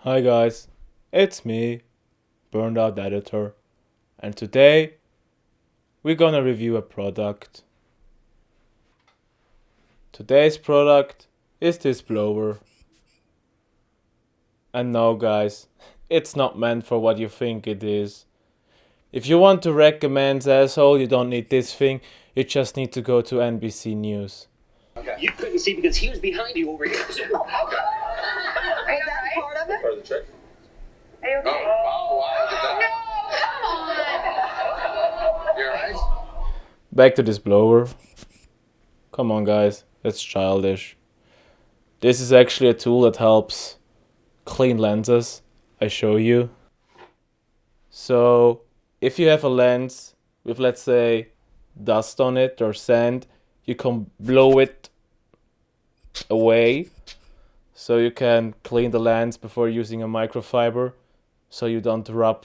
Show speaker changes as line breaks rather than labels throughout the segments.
Hi guys, it's me, Burned Out Editor, and today we're gonna review a product. Today's product is this blower. And no guys, it's not meant for what you think it is. If you want to wreck a man's asshole, you don't need this thing, you just need to go to NBC News.
Okay. You couldn't see because he was behind you over here.
Are you all right?
Part of it?
Part of the trick.
Are you okay?
Oh, wow. Look at that.
No, come on.
You're right.
Back to this blower. Come on guys, that's childish. This is actually a tool that helps clean lenses. I show you. So if you have a lens with, let's say, dust on it or sand, you can blow it away so you can clean the lens before using a microfiber so you don't rub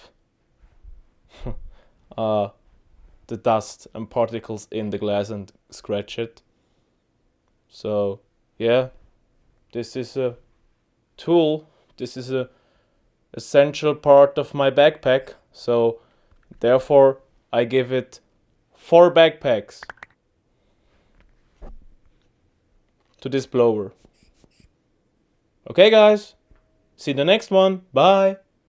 the dust and particles in the glass and scratch it. So yeah, this is a tool. This is a essential part of my backpack, so therefore I give it 4 backpacks to this blower. Okay guys, see you in the next one. Bye.